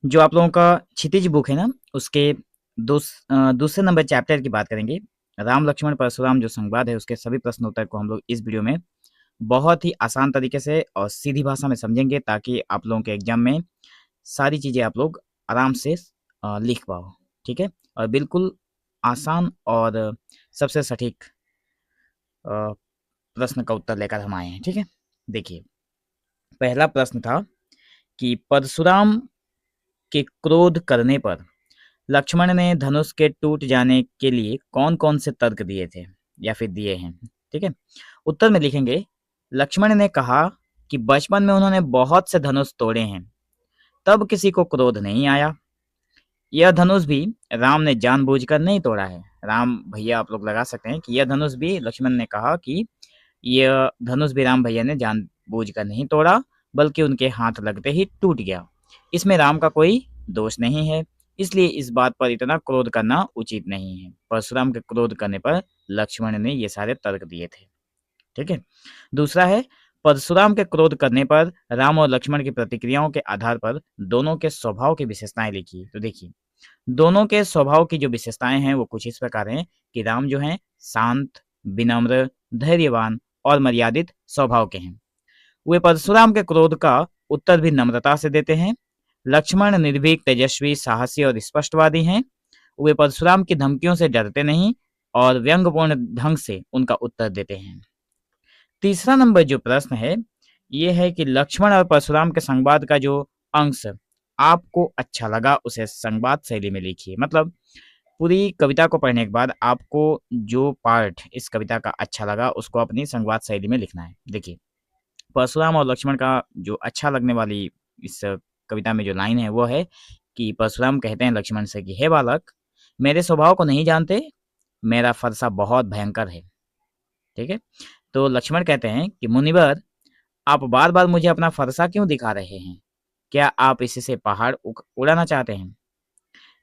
जो आप लोगों का क्षितिज बुक है ना, उसके दूसरे नंबर चैप्टर की बात करेंगे। राम लक्ष्मण परशुराम जो संवाद है, उसके सभी प्रश्न उत्तर को हम लोग इस वीडियो में बहुत ही आसान तरीके से और सीधी भाषा में समझेंगे, ताकि आप लोगों के एग्जाम में सारी चीज़ें आप लोग आराम से लिख पाओ। ठीक है, और बिल्कुल आसान और सबसे सटीक प्रश्न का उत्तर लेकर हम आए हैं। ठीक है, देखिए, पहला प्रश्न था कि परशुराम के क्रोध करने पर लक्ष्मण ने धनुष के टूट जाने के लिए कौन-कौन से तर्क दिए थे या फिर दिए हैं? ठीक है? उत्तर में लिखेंगे, लक्ष्मण ने कहा कि बचपन में उन्होंने बहुत से धनुष तोड़े हैं, तब किसी को क्रोध नहीं आया। यह धनुष भी राम ने जानबूझकर नहीं तोड़ा है। राम भैया आप लोग लगा सकते हैं कि यह धनुष भी लक्ष्मण ने कहा कि यह धनुष भी राम भैया ने जानबूझकर नहीं तोड़ा, बल्कि उनके हाथ लगते ही टूट गया। इसमें राम का कोई दोष नहीं है, इसलिए इस बात पर इतना क्रोध करना उचित नहीं है। परशुराम के क्रोध करने पर लक्ष्मण ने ये सारे तर्क दिए थे। ठीक है, दूसरा है, परशुराम के क्रोध करने पर राम और लक्ष्मण की प्रतिक्रियाओं के आधार पर दोनों के स्वभाव की विशेषताएं लिखी। तो देखिए, दोनों के स्वभाव की जो विशेषताएं हैं वो कुछ इस प्रकार हैं कि राम जो हैं शांत, विनम्र, धैर्यवान और मर्यादित स्वभाव के हैं। वे परशुराम के क्रोध का उत्तर भी नम्रता से देते हैं। लक्ष्मण निर्भीक, तेजस्वी, साहसी और स्पष्टवादी हैं। वे परशुराम की धमकियों से डरते नहीं और व्यंग्यपूर्ण ढंग से उनका उत्तर देते हैं। तीसरा नंबर जो प्रश्न है, ये है कि लक्ष्मण और परशुराम के संवाद का जो अंश आपको अच्छा लगा, उसे संवाद शैली में लिखिए। मतलब पूरी कविता को पढ़ने के बाद आपको जो पार्ट इस कविता का अच्छा लगा, उसको अपनी संवाद शैली में लिखना है। देखिए, परशुराम और लक्ष्मण का जो अच्छा लगने वाली इस कविता में जो लाइन है, वो है कि परशुराम कहते हैं लक्ष्मण से कि हे बालक, मेरे स्वभाव को नहीं जानते, मेरा फरसा बहुत भयंकर है। ठीक है, तो लक्ष्मण कहते हैं कि मुनिवर, आप बार-बार मुझे अपना फरसा क्यों दिखा रहे हैं? क्या आप इससे पहाड़ उड़ाना चाहते हैं?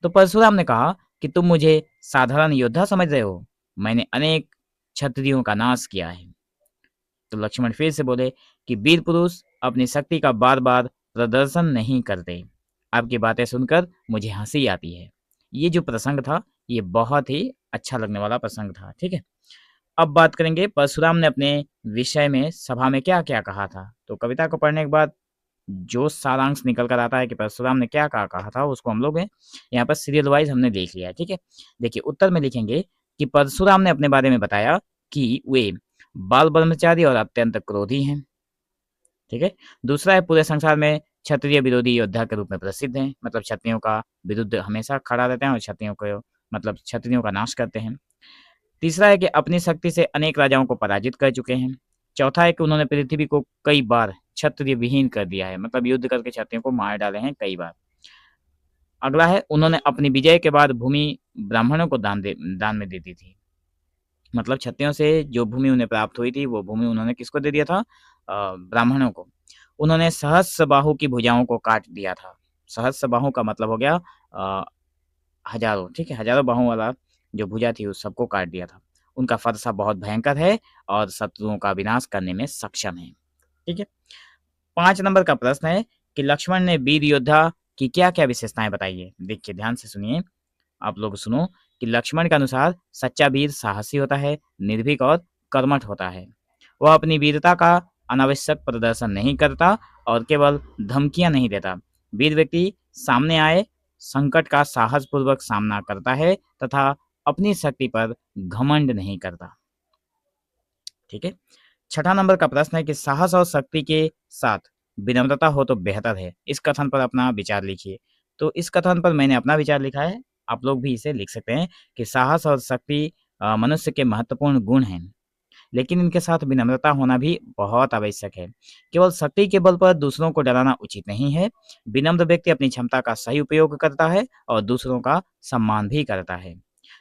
तो परशुराम ने कहा कि तुम मुझे साधारण योद्धा समझ रहे हो। मैंने अनेक क्षत्रियों का नाश किया है। तो लक्ष्मण फिर से बोले कि वीर पुरुष अपनी शक्ति का बार-बार प्रदर्शन नहीं करते। आपकी बातें सुनकर मुझे हंसी आती है। ये जो प्रसंग था, ये बहुत ही अच्छा लगने वाला प्रसंग था। ठीक है, अब बात करेंगे परशुराम ने अपने विषय में सभा में क्या-क्या कहा था। तो कविता को पढ़ने के बाद जो सारांश निकल कर आता है कि परशुराम ने क्या कहा था, उसको हम लोग यहाँ पर सीरियल वाइज हमने देख लिया है। ठीक है, देखिए, उत्तर में लिखेंगे कि परशुराम ने अपने बारे में बताया कि वे बाल ब्रह्मचारी और अत्यंत क्रोधी हैं। ठीक है, दूसरा है, पूरे संसार में क्षत्रिय विरोधी योद्धा के रूप में प्रसिद्ध हैं। मतलब क्षत्रियों का विरुद्ध हमेशा खड़ा रहते हैं और क्षत्रियों को मतलब क्षत्रियों का नाश करते हैं। तीसरा है कि अपनी शक्ति से अनेक राजाओं को पराजित कर चुके हैं। चौथा है कि उन्होंने पृथ्वी को कई बार क्षत्रिय विहीन कर दिया है। मतलब युद्ध करके क्षत्रियों को मार डाले हैं कई बार। अगला है, उन्होंने अपनी विजय के बाद भूमि ब्राह्मणों को दान में दे दी थी। मतलब क्षत्रियों से जो भूमि उन्हें प्राप्त हुई थी, वो भूमि उन्होंने किसको दे दिया था? ब्राह्मणों को। उन्होंने सहस्त्रबाहु की भुजाओं को काट दिया था। सहस्त्रबाहु का मतलब हो गया हजारों। ठीक है, हजारों बाहों वाला जो भुजा थी, उस सबको काट दिया था। उनका फरसा बहुत भयंकर है और शत्रुओं का विनाश करने में सक्षम है। ठीक है, 5 नंबर का प्रश्न है कि लक्ष्मण ने वीर योद्धा की क्या-क्या विशेषताएं बताई है। देखिए, ध्यान से सुनिए, आप लोग सुनो कि लक्ष्मण के अनुसार सच्चा वीर साहसी होता है, निर्भीक और कर्मठ होता है। वह अपनी वीरता का अनावश्यक प्रदर्शन नहीं करता और केवल धमकियां नहीं देता। वीर व्यक्ति सामने आए संकट का साहसपूर्वक सामना करता है तथा अपनी शक्ति पर घमंड नहीं करता। ठीक है, छठा नंबर का प्रश्न है कि साहस और शक्ति के साथ विनम्रता हो तो बेहतर है। इस कथन पर अपना विचार लिखिए। तो इस कथन पर मैंने अपना विचार लिखा है, आप लोग भी इसे लिख सकते हैं कि साहस और शक्ति मनुष्य के महत्वपूर्ण गुण हैं, लेकिन इनके साथ विनम्रता होना भी बहुत आवश्यक है। केवल शक्ति के बल पर दूसरों को डराना उचित नहीं है। विनम्र व्यक्ति अपनी क्षमता का सही उपयोग करता है और दूसरों का सम्मान भी करता है।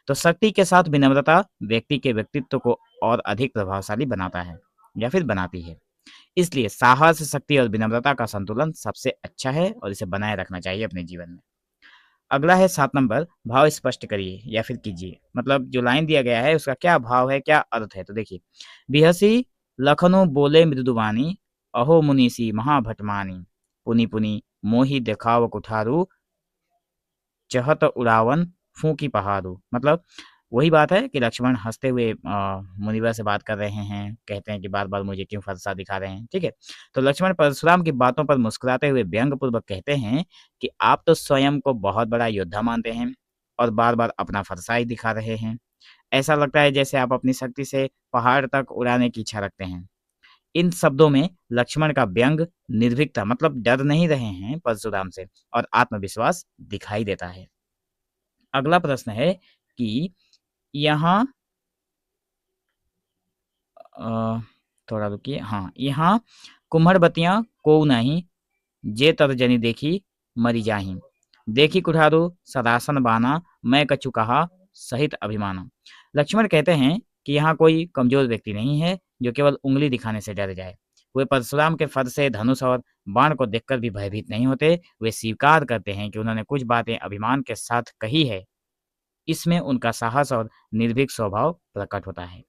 तो शक्ति के साथ विनम्रता व्यक्ति के व्यक्तित्व को और अधिक प्रभावशाली बनाता है या फिर बनाती है। इसलिए साहस, शक्ति और विनम्रता का संतुलन सबसे अच्छा है और इसे बनाए रखना चाहिए अपने जीवन में। अगला है 7 नंबर, भाव स्पष्ट करिए या फिर कीजिए। मतलब जो लाइन दिया गया है उसका क्या भाव है, क्या अर्थ है। तो देखिए, बिहसी लखनऊ बोले मृदुवानी, अहो मुनीसी महाभटमानी, पुनि पुनि मोहि देखाव कुठारू, चहत उड़ावन फूंकी पहाड़ू। मतलब वही बात है कि लक्ष्मण हंसते हुए मुनिवर से बात कर रहे हैं, कहते हैं कि बार बार मुझे क्यों फरसा दिखा रहे हैं। ठीक है, तो लक्ष्मण परशुराम की बातों पर मुस्कुराते हुए व्यंग पूर्वक कहते हैं कि आप तो स्वयं को बहुत बड़ा योद्धा मानते हैं और बार बार अपना फरसा ही दिखा रहे हैं। ऐसा लगता है जैसे आप अपनी शक्ति से पहाड़ तक उड़ाने की इच्छा रखते हैं। इन शब्दों में लक्ष्मण का व्यंग, निर्भीकता मतलब डर नहीं रहे हैं परशुराम से, और आत्मविश्वास दिखाई देता है। अगला प्रश्न है कि यहाँ अ, थोड़ा रुकिए। हाँ, यहाँ कुम्हड़बतियाँ कोऊ नाही, जे तर जनी देखी मरी जाही। देखी कुठारो सदासन बाना, मैं कछु कहा सहित अभिमाना। लक्ष्मण कहते हैं कि यहाँ कोई कमजोर व्यक्ति नहीं है जो केवल उंगली दिखाने से डर जाए। वे परशुराम के फर से धनुष और बाण को देखकर भी भयभीत नहीं होते। वे स्वीकार करते हैं कि उन्होंने कुछ बातें अभिमान के साथ कही है। इसमें उनका साहस और निर्भीक स्वभाव प्रकट होता है।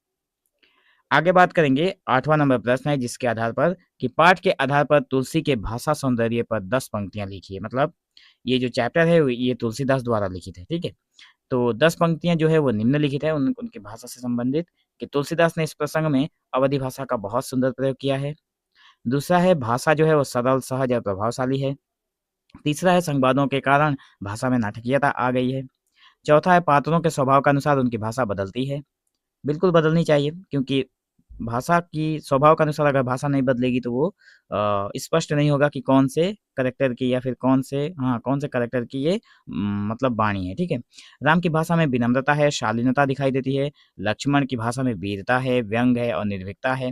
आगे बात करेंगे, 8वां नंबर प्रश्न है जिसके आधार पर कि पाठ के आधार पर तुलसी के भाषा सौंदर्य पर 10 पंक्तियां लिखिए। मतलब ये जो चैप्टर है ये तुलसीदास द्वारा लिखित है। ठीक है, तो 10 पंक्तियां जो है वो निम्नलिखित है उनकी भाषा से संबंधित, कि तुलसीदास ने इस प्रसंग में अवधि भाषा का बहुत सुंदर प्रयोग किया है। दूसरा है, भाषा जो है वो सरल, सहज और प्रभावशाली है। तीसरा है, संवादों के कारण भाषा में नाटकीयता आ गई है। चौथा है, पात्रों के स्वभाव के अनुसार उनकी भाषा बदलती है। बिल्कुल बदलनी चाहिए, क्योंकि भाषा की स्वभाव के अनुसार अगर भाषा नहीं बदलेगी तो वो स्पष्ट नहीं होगा कि कौन से करैक्टर की या फिर कौन से करैक्टर की ये मतलब वाणी है। ठीक है, राम की भाषा में विनम्रता है, शालीनता दिखाई देती है। लक्ष्मण की भाषा में वीरता है, व्यंग है और निर्भीकता है।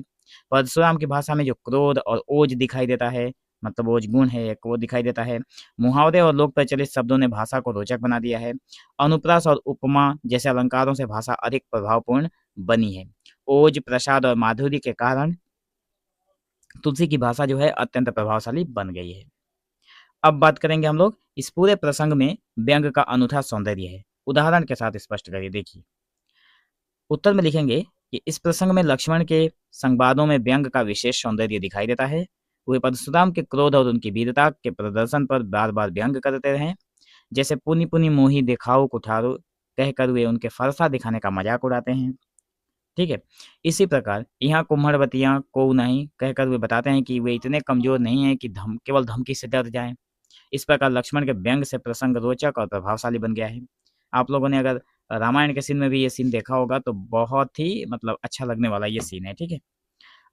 परशुराम की भाषा में जो क्रोध और ओज दिखाई देता है, मतलब ओज गुण है एक, वो दिखाई देता है। मुहावरे और लोक प्रचलित शब्दों ने भाषा को रोचक बना दिया है। अनुप्रास और उपमा जैसे अलंकारों से भाषा अधिक प्रभावपूर्ण बनी है। ओज, प्रसाद और माधुर्य के कारण तुलसी की भाषा जो है अत्यंत प्रभावशाली बन गई है। अब बात करेंगे हम लोग, इस पूरे प्रसंग में व्यंग का अनूठा सौंदर्य है। उदाहरण के साथ स्पष्ट करिए। देखिए, उत्तर में लिखेंगे कि इस प्रसंग में लक्ष्मण के संवादों में व्यंग का विशेष सौंदर्य दिखाई देता है। वे परशुराम के क्रोध और उनकी वीरता के प्रदर्शन पर बार बार व्यंग करते रहे। जैसे पुनि पुनि मोही दिखाओ कुठारो कहकर वे उनके फरसा दिखाने का मजाक उड़ाते हैं। ठीक है, इसी प्रकार यहाँ कुम्हड़बतियाँ को नहीं कहकर वे बताते हैं कि वे इतने कमजोर नहीं हैं कि केवल धमकी से डर जाएं। इस प्रकार लक्ष्मण के व्यंग से प्रसंग रोचक और प्रभावशाली बन गया है। आप लोगों ने अगर रामायण के सीन में भी ये सीन देखा होगा तो बहुत ही मतलब अच्छा लगने वाला ये सीन है। ठीक है,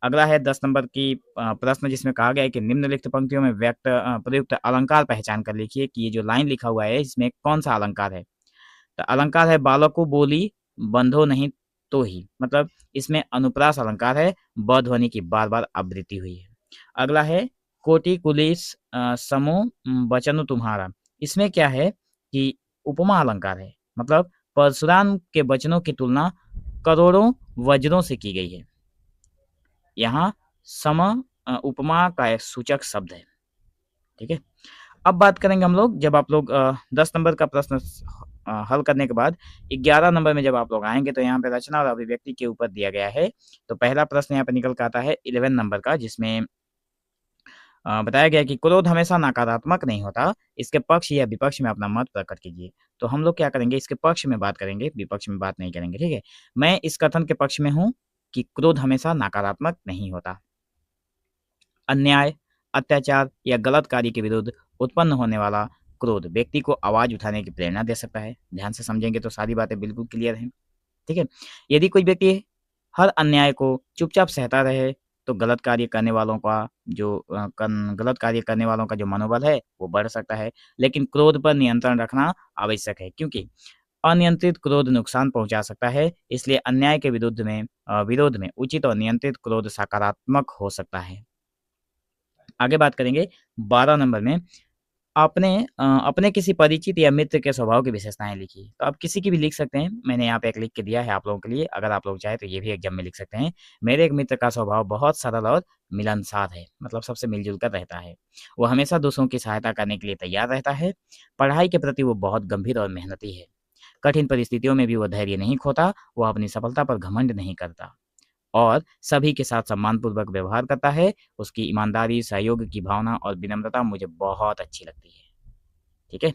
अगला है 10 नंबर की प्रश्न, जिसमें कहा गया है कि निम्नलिखित पंक्तियों में प्रयुक्त अलंकार पहचान कर लिखिए कि ये जो लाइन लिखा हुआ है इसमें कौन सा अलंकार है। तो अलंकार है, बालको बोली बंधो नहीं तो ही। मतलब इसमें अनुप्रास अलंकार है, ब ध्वनि की बार बार आवृत्ति हुई है। अगला है, कोटि कुलिस समो बचन तुम्हारा। इसमें क्या है कि उपमा अलंकार है, मतलब परशुराम के वचनों की तुलना करोड़ों वज्रों से की गई है। यहाँ सम उपमा का एक सूचक शब्द है। ठीक है, अब बात करेंगे हम लोग, जब आप लोग 10 नंबर का प्रश्न हल करने के बाद 11 नंबर में जब आप लोग आएंगे तो यहाँ पे रचना और अभिव्यक्ति के ऊपर दिया गया है। तो पहला प्रश्न यहाँ पे निकल कर आता है 11 नंबर का, जिसमें बताया गया कि क्रोध हमेशा नकारात्मक नहीं होता, इसके पक्ष या विपक्ष में अपना मत प्रकट कीजिए। तो हम लोग क्या करेंगे, इसके पक्ष में बात करेंगे, विपक्ष में बात नहीं करेंगे। ठीक है, मैं इस कथन के पक्ष में हूँ कि क्रोध हमेशा नकारात्मक नहीं होता। अन्याय, अत्याचार या गलत कार्य के विरुद्ध उत्पन्न होने वाला क्रोध व्यक्ति को आवाज उठाने की प्रेरणा दे सकता है। ध्यान से समझेंगे तो सारी बातें बिल्कुल क्लियर हैं। ठीक है, यदि कोई व्यक्ति हर अन्याय को चुपचाप सहता रहे तो गलत कार्य करने वालों का जो मनोबल है वो बढ़ सकता है। लेकिन क्रोध पर नियंत्रण रखना आवश्यक है, क्योंकि अनियंत्रित क्रोध नुकसान पहुंचा सकता है। इसलिए अन्याय के विरोध में उचित और नियंत्रित क्रोध सकारात्मक हो सकता है। आगे बात करेंगे 12 नंबर में, अपने किसी परिचित या मित्र के स्वभाव की विशेषताएं लिखिए। तो आप किसी की भी लिख सकते हैं, मैंने यहाँ पे एक लिख के दिया है आप लोगों के लिए। अगर आप लोग चाहे तो ये भी एग्जाम में लिख सकते हैं। मेरे एक मित्र का स्वभाव बहुत सरल और मिलनसार है, मतलब सबसे मिलजुल कर रहता है। वो हमेशा दूसरों की सहायता करने के लिए तैयार रहता है। पढ़ाई के प्रति वो बहुत गंभीर और मेहनती है। कठिन परिस्थितियों में भी वो धैर्य नहीं खोता, वो अपनी सफलता पर घमंड नहीं करता और सभी के साथ सम्मानपूर्वक व्यवहार करता है। उसकी ईमानदारी, सहयोग की भावना और विनम्रता मुझे बहुत अच्छी लगती है। ठीक है।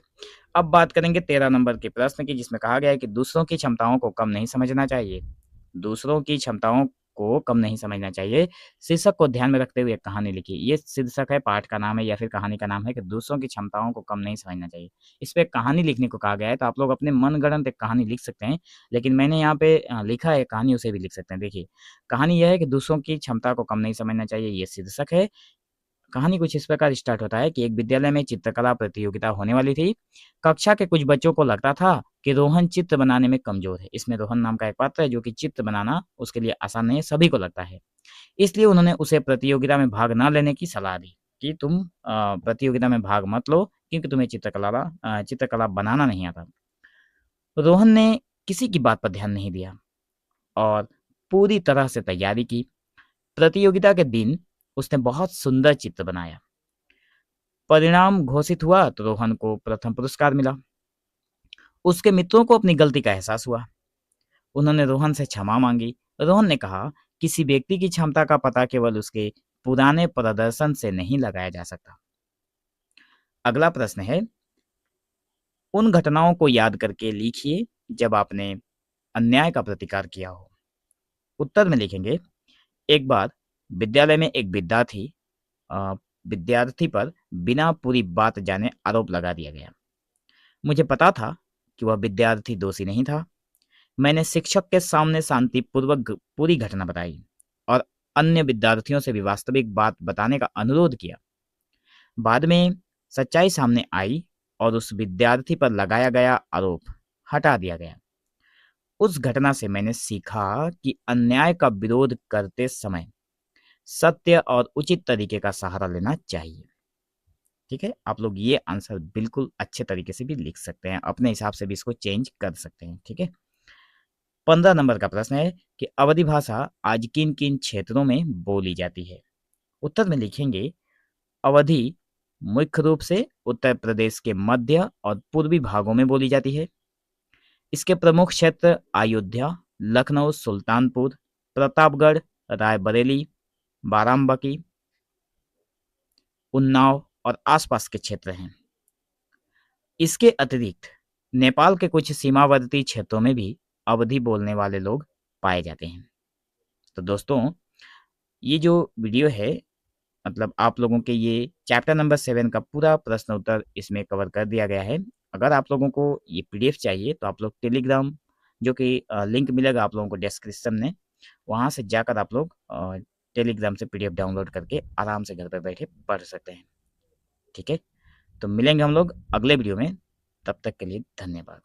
अब बात करेंगे 13 नंबर के प्रश्न की, जिसमें कहा गया है कि दूसरों की क्षमताओं को कम नहीं समझना चाहिए। दूसरों की क्षमताओं को कम नहीं समझना चाहिए। शीर्षक को ध्यान में रखते हुए एक कहानी लिखिए। ये शीर्षक है, पाठ का नाम है या फिर कहानी का नाम है कि दूसरों की क्षमताओं को कम नहीं समझना चाहिए। इस पे एक कहानी लिखने को कहा गया है, तो आप लोग अपने मनगढ़ंत एक कहानी लिख सकते हैं, लेकिन मैंने यहाँ पे लिखा है कहानी, उसे भी लिख सकते हैं। देखिए, कहानी यह है कि दूसरों की क्षमता को कम नहीं समझना चाहिए, ये शीर्षक है। कहानी कुछ इस प्रकार स्टार्ट होता है कि एक विद्यालय में चित्रकला प्रतियोगिता होने वाली थी। कक्षा के कुछ बच्चों को लगता था कि रोहन चित्र बनाने में कमजोर है। इसमें रोहन नाम का एक पात्र है जो कि चित्र बनाना उसके लिए आसान नहीं है, सभी को लगता है। इसलिए उन्होंने उसे प्रतियोगिता में भाग न लेने की सलाह दी कि तुम प्रतियोगिता में भाग मत लो, क्योंकि तुम्हें चित्रकला बनाना नहीं आता। रोहन ने किसी की बात पर ध्यान नहीं दिया और पूरी तरह से तैयारी की। प्रतियोगिता के दिन उसने बहुत सुंदर चित्र बनाया। परिणाम घोषित हुआ तो रोहन को प्रथम पुरस्कार मिला। उसके मित्रों को अपनी गलती का एहसास हुआ। उन्होंने रोहन से क्षमा मांगी। रोहन ने कहा, किसी व्यक्ति की क्षमता का पता केवल उसके पुराने प्रदर्शन से नहीं लगाया जा सकता। अगला प्रश्न है, उन घटनाओं को याद करके लिखिए जब आपने अन्याय का प्रतिकार किया हो। उत्तर में लिखेंगे, एक बार विद्यालय में एक अ, विद्यार्थी पर बिना पूरी बात जाने आरोप लगा दिया गया। मुझे पता था कि वह विद्यार्थी दोषी नहीं था। मैंने शिक्षक के सामने शांतिपूर्वक पूरी घटना बताई और अन्य विद्यार्थियों से भी वास्तविक बात बताने का अनुरोध किया। बाद में सच्चाई सामने आई और उस विद्यार्थी पर लगाया गया आरोप हटा दिया गया। उस घटना से मैंने सीखा कि अन्याय का विरोध करते समय सत्य और उचित तरीके का सहारा लेना चाहिए। ठीक है, आप लोग ये आंसर बिल्कुल अच्छे तरीके से भी लिख सकते हैं, अपने हिसाब से भी इसको चेंज कर सकते हैं। ठीक है। 15 नंबर का प्रश्न है कि अवधी भाषा आज किन किन क्षेत्रों में बोली जाती है। उत्तर में लिखेंगे, अवधी मुख्य रूप से उत्तर प्रदेश के मध्य और पूर्वी भागों में बोली जाती है। इसके प्रमुख क्षेत्र अयोध्या, लखनऊ, सुल्तानपुर, प्रतापगढ़, रायबरेली, बाराबंकी, उन्नाव और आसपास के क्षेत्र हैं। इसके अतिरिक्त नेपाल के कुछ सीमावर्ती क्षेत्रों में भी अवधी बोलने वाले लोग पाए जाते हैं। तो दोस्तों, ये जो वीडियो है, मतलब आप लोगों के ये चैप्टर नंबर 7 का पूरा प्रश्न उत्तर इसमें कवर कर दिया गया है। अगर आप लोगों को ये पीडीएफ चाहिए तो आप लोग टेलीग्राम, जो कि लिंक मिलेगा आप लोगों को डिस्क्रिप्शन में, वहाँ से जाकर आप लोग टेलीग्राम से पीडीएफ डाउनलोड करके आराम से घर पर बैठे पढ़ सकते हैं। ठीक है, तो मिलेंगे हम लोग अगले वीडियो में। तब तक के लिए धन्यवाद।